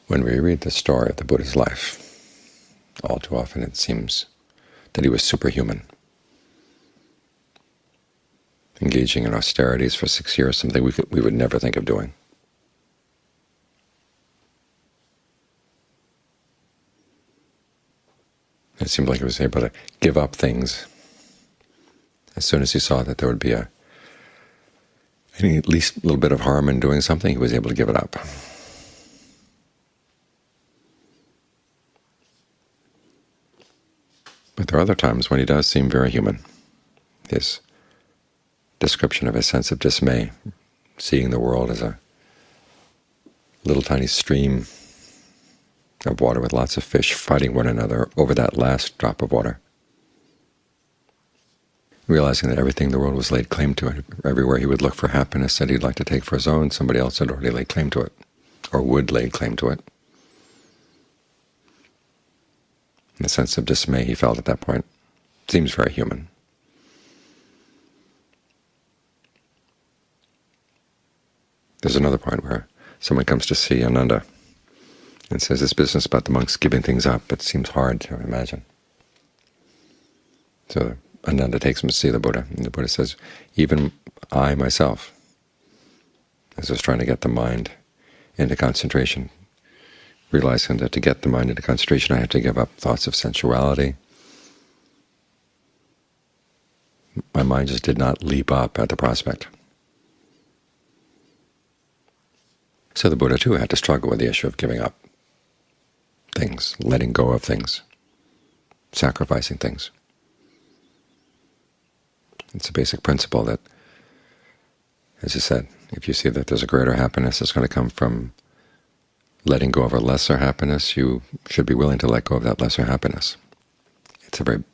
When we read the story of the Buddha's life, all too often it seems that he was superhuman, engaging in austerities for 6 years, something we would never think of doing. It seemed like he was able to give up things as soon as he saw that there would be any least little bit of harm in doing something. He was able to give it up. But there are other times when he does seem very human. His description of his sense of dismay, seeing the world as a little tiny stream of water with lots of fish fighting one another over that last drop of water, realizing that everything in the world was laid claim to it. Everywhere he would look for happiness that he'd like to take for his own, somebody else had already laid claim to it, or would lay claim to it. And the sense of dismay he felt at that point seems very human. There's another point where someone comes to see Ananda and says, this business about the monks giving things up, it seems hard to imagine. So Ananda takes him to see the Buddha, and the Buddha says, even I myself, as I was trying to get the mind into concentration, realizing that to get the mind into concentration I have to give up thoughts of sensuality. My mind just did not leap up at the prospect. So the Buddha too had to struggle with the issue of giving up things, letting go of things, sacrificing things. It's a basic principle that, as he said, if you see that there's a greater happiness that's going to come from letting go of a lesser happiness, you should be willing to let go of that lesser happiness. It's a very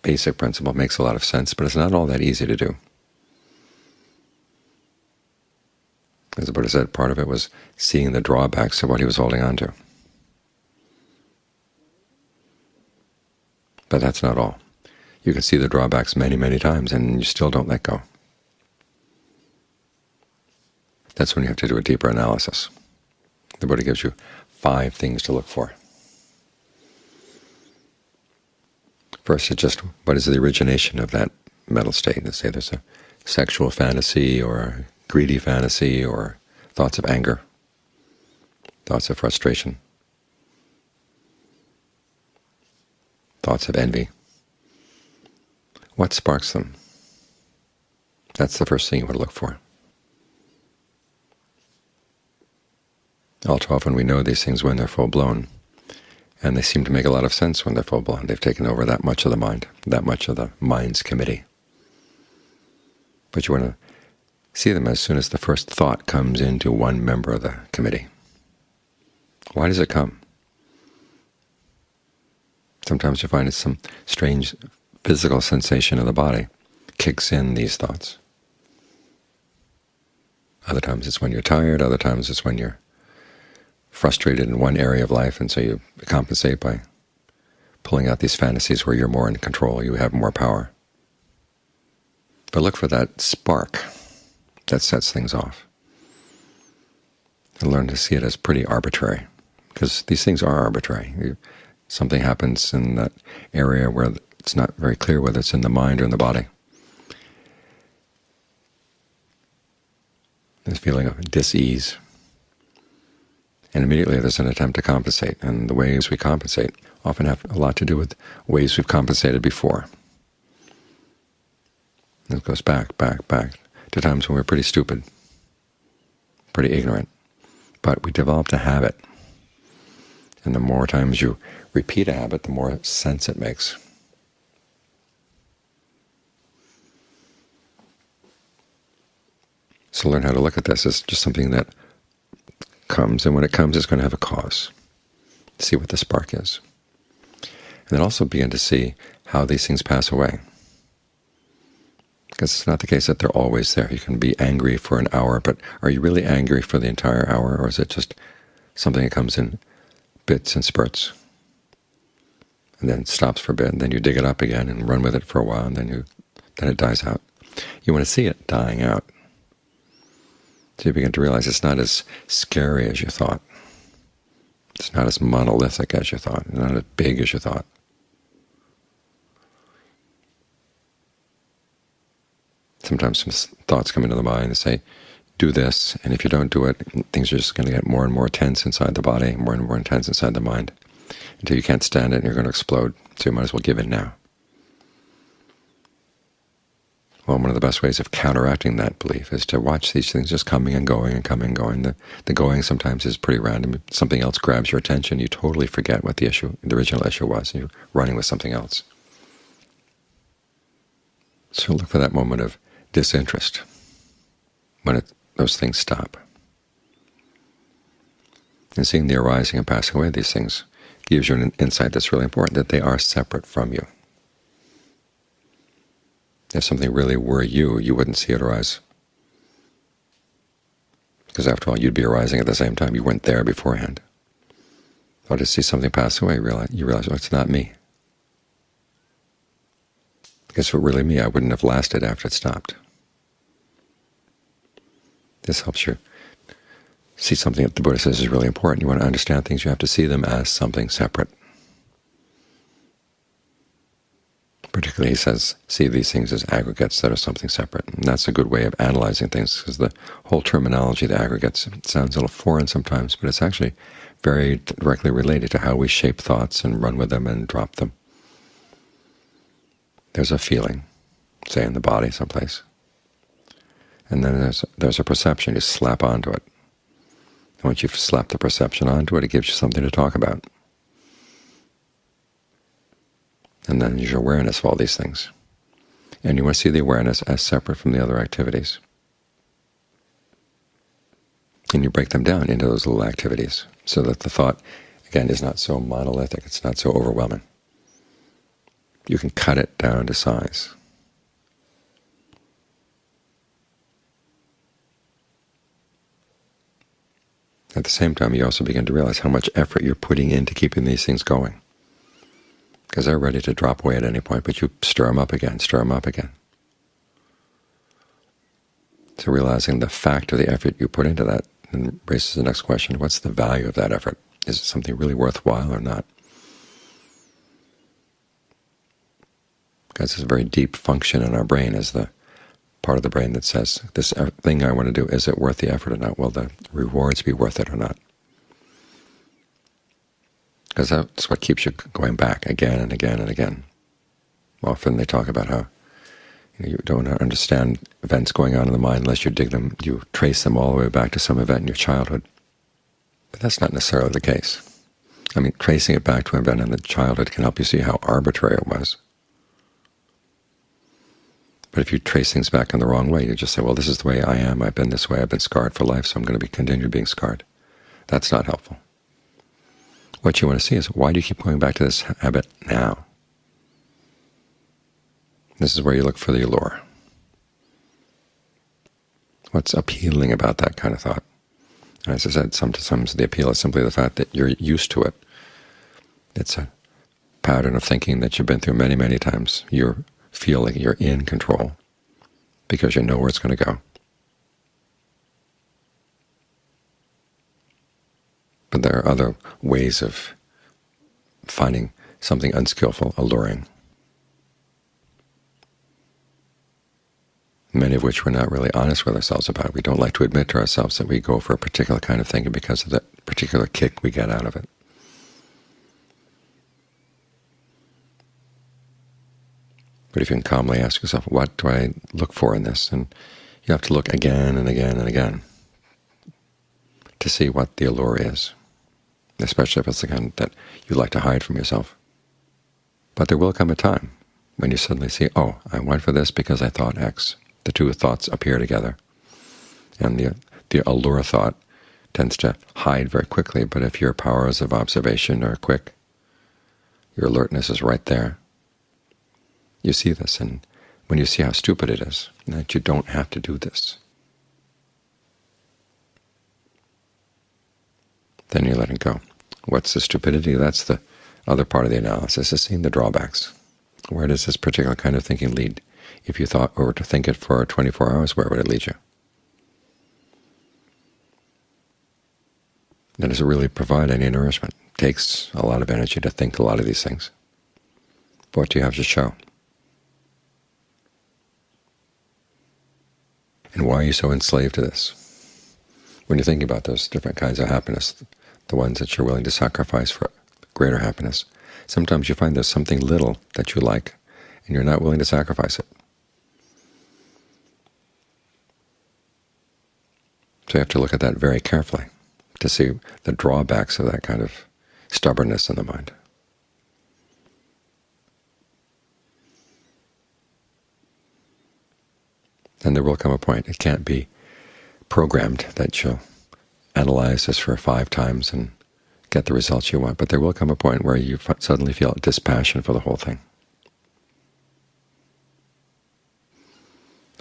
basic principle, makes a lot of sense, but it's not all that easy to do. As the Buddha said, part of it was seeing the drawbacks of what he was holding on to. But that's not all. You can see the drawbacks many, many times, and you still don't let go. That's when you have to do a deeper analysis. The Buddha gives you 5 things to look for. First, it's just what is the origination of that mental state. Let's say there's a sexual fantasy or a greedy fantasy or thoughts of anger, thoughts of frustration, thoughts of envy. What sparks them? That's the first thing you want to look for. All too often we know these things when they're full-blown, and they seem to make a lot of sense when they're full-blown. They've taken over that much of the mind, that much of the mind's committee. But you want to see them as soon as the first thought comes into one member of the committee. Why does it come? Sometimes you find it's some strange physical sensation of the body kicks in these thoughts. Other times it's when you're tired, other times it's when you're frustrated in one area of life, and so you compensate by pulling out these fantasies where you're more in control, you have more power. But look for that spark that sets things off, and learn to see it as pretty arbitrary, because these things are arbitrary. Something happens in that area where it's not very clear whether it's in the mind or in the body. This feeling of dis-ease. And immediately there's an attempt to compensate, and the ways we compensate often have a lot to do with ways we've compensated before. And it goes back to times when we were pretty stupid, pretty ignorant, but we developed a habit. And the more times you repeat a habit, the more sense it makes. So learn how to look at this as just something that comes, and when it comes it's going to have a cause. See what the spark is. And then also begin to see how these things pass away. Because it's not the case that they're always there. You can be angry for an hour, but are you really angry for the entire hour, or is it just something that comes in bits and spurts, and then stops for a bit, and then you dig it up again and run with it for a while, and then it dies out? You want to see it dying out. So you begin to realize it's not as scary as you thought. It's not as monolithic as you thought, it's not as big as you thought. Sometimes some thoughts come into the mind and say, do this, and if you don't do it, things are just going to get more and more tense inside the body, more and more intense inside the mind, until you can't stand it and you're going to explode, so you might as well give in now. Well, one of the best ways of counteracting that belief is to watch these things just coming and going and coming and going. The going sometimes is pretty random. Something else grabs your attention, you totally forget what the original issue was, and you're running with something else. So look for that moment of disinterest when those things stop. And seeing the arising and passing away of these things gives you an insight that's really important, that they are separate from you. If something really were you, you wouldn't see it arise. Because after all, you'd be arising at the same time. You weren't there beforehand. But to see something pass away, you realize, oh, it's not me. Because if it were really me, I wouldn't have lasted after it stopped. This helps you see something that the Buddha says is really important. You want to understand things, you have to see them as something separate. Particularly, he says, see these things as aggregates that are something separate. And that's a good way of analyzing things, because the whole terminology of the aggregates sounds a little foreign sometimes, but it's actually very directly related to how we shape thoughts and run with them and drop them. There's a feeling, say in the body someplace, and then there's a perception. You slap onto it. And once you've slapped the perception onto it, it gives you something to talk about. And then there's your awareness of all these things. And you want to see the awareness as separate from the other activities. And you break them down into those little activities so that the thought, again, is not so monolithic, it's not so overwhelming. You can cut it down to size. At the same time, you also begin to realize how much effort you're putting into keeping these things going, because they're ready to drop away at any point, but you stir them up again, stir them up again. So realizing the fact of the effort you put into that and raises the next question, what's the value of that effort? Is it something really worthwhile or not? Because it's a very deep function in our brain, is the part of the brain that says, this thing I want to do, is it worth the effort or not? Will the rewards be worth it or not? Because that's what keeps you going back again and again and again. Often they talk about how you don't understand events going on in the mind unless you dig them, you trace them all the way back to some event in your childhood. But that's not necessarily the case. I mean, tracing it back to an event in the childhood can help you see how arbitrary it was. But if you trace things back in the wrong way, you just say, well, this is the way I am, I've been this way, I've been scarred for life, so I'm going to continue being scarred. That's not helpful. What you want to see is, why do you keep going back to this habit now? This is where you look for the allure. What's appealing about that kind of thought? And as I said, sometimes the appeal is simply the fact that you're used to it. It's a pattern of thinking that you've been through many, many times. You feel like you're in control because you know where it's going to go. But there are other ways of finding something unskillful alluring, many of which we're not really honest with ourselves about. We don't like to admit to ourselves that we go for a particular kind of thinking because of that particular kick we get out of it. But if you can calmly ask yourself, what do I look for in this? And you have to look again and again and again to see what the allure is, especially if it's the kind that you like to hide from yourself. But there will come a time when you suddenly see, oh, I went for this because I thought X. The two thoughts appear together. And the allure thought tends to hide very quickly, but if your powers of observation are quick, your alertness is right there. You see this, and when you see how stupid it is, that you don't have to do this, then you let it go. What's the stupidity? That's the other part of the analysis, is seeing the drawbacks. Where does this particular kind of thinking lead? If you were to think it for 24 hours, where would it lead you? then does it really provide any nourishment? It takes a lot of energy to think a lot of these things. But what do you have to show? And why are you so enslaved to this? When you're thinking about those different kinds of happiness, the ones that you're willing to sacrifice for greater happiness, sometimes you find there's something little that you like, and you're not willing to sacrifice it. So you have to look at that very carefully to see the drawbacks of that kind of stubbornness in the mind. And there will come a point, it can't be programmed that you'll analyze this for 5 times and get the results you want, but there will come a point where you suddenly feel dispassion for the whole thing.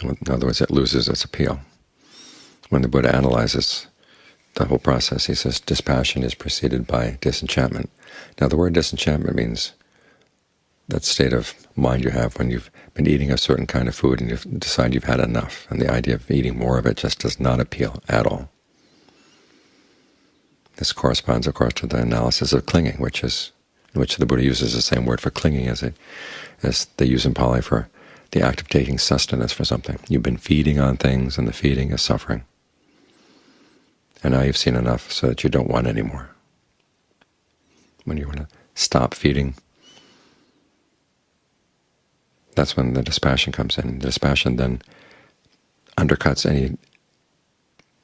In other words, it loses its appeal. When the Buddha analyzes the whole process, he says dispassion is preceded by disenchantment. Now the word disenchantment means that state of mind you have when you've been eating a certain kind of food and you decide you've had enough, and the idea of eating more of it just does not appeal at all. This corresponds, of course, to the analysis of clinging, in which the Buddha uses the same word for clinging as they use in Pali for the act of taking sustenance for something. You've been feeding on things, and the feeding is suffering. And now you've seen enough so that you don't want any more. When you want to stop feeding, that's when the dispassion comes in. The dispassion then undercuts any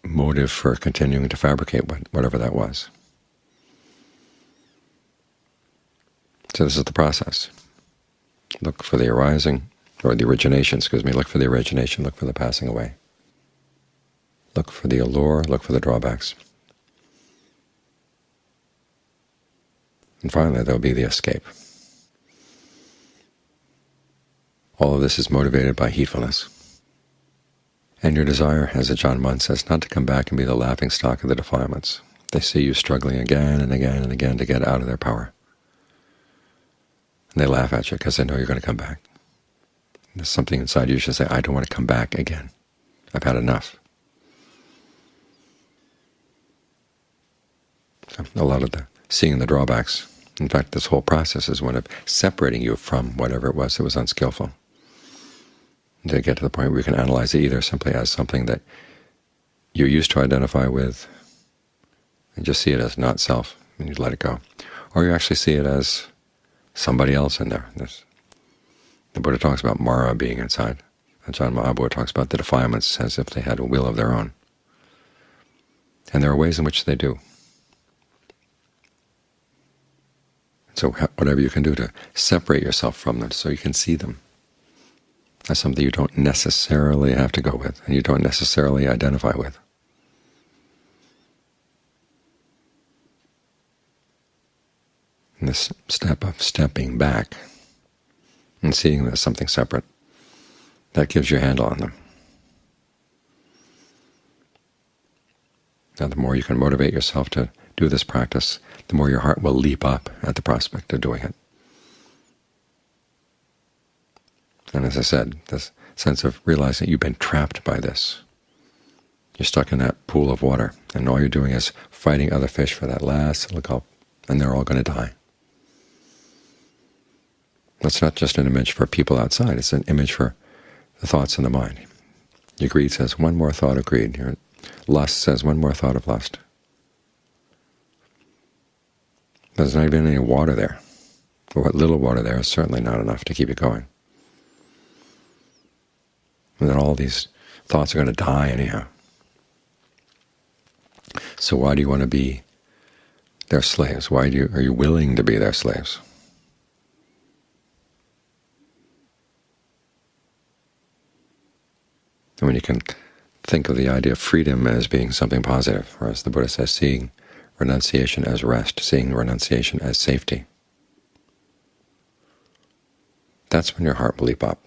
motive for continuing to fabricate whatever that was. So this is the process. Look for the arising, or the origination, look for the origination, look for the passing away. Look for the allure, look for the drawbacks. And finally there'll be the escape. All of this is motivated by heedfulness. And your desire, as Ajahn Mun says, not to come back and be the laughingstock of the defilements. They see you struggling again and again and again to get out of their power. And they laugh at you because they know you're going to come back. There's something inside you should say, I don't want to come back again. I've had enough. So a lot of the seeing the drawbacks, in fact, this whole process is one of separating you from whatever it was that was unskillful. To get to the point where you can analyze it either simply as something that you used to identify with and just see it as not self, and you let it go, or you actually see it as somebody else in there. The Buddha talks about Mara being inside. Ajahn Mahabodhi talks about the defilements as if they had a will of their own. And there are ways in which they do. So whatever you can do to separate yourself from them so you can see them as something you don't necessarily have to go with and you don't necessarily identify with. And this step of stepping back and seeing them as something separate, that gives you a handle on them. Now the more you can motivate yourself to do this practice, the more your heart will leap up at the prospect of doing it. And as I said, this sense of realizing you've been trapped by this. You're stuck in that pool of water, and all you're doing is fighting other fish for that last little gulp, and they're all going to die. That's not just an image for people outside, it's an image for the thoughts in the mind. Your greed says, one more thought of greed. Your lust says, one more thought of lust. There's not even any water there. Or what little water there is certainly not enough to keep it going. And then all these thoughts are going to die anyhow. So why do you want to be their slaves? Are you willing to be their slaves? And when you can think of the idea of freedom as being something positive, or as the Buddha says, seeing renunciation as rest, seeing renunciation as safety, that's when your heart will leap up.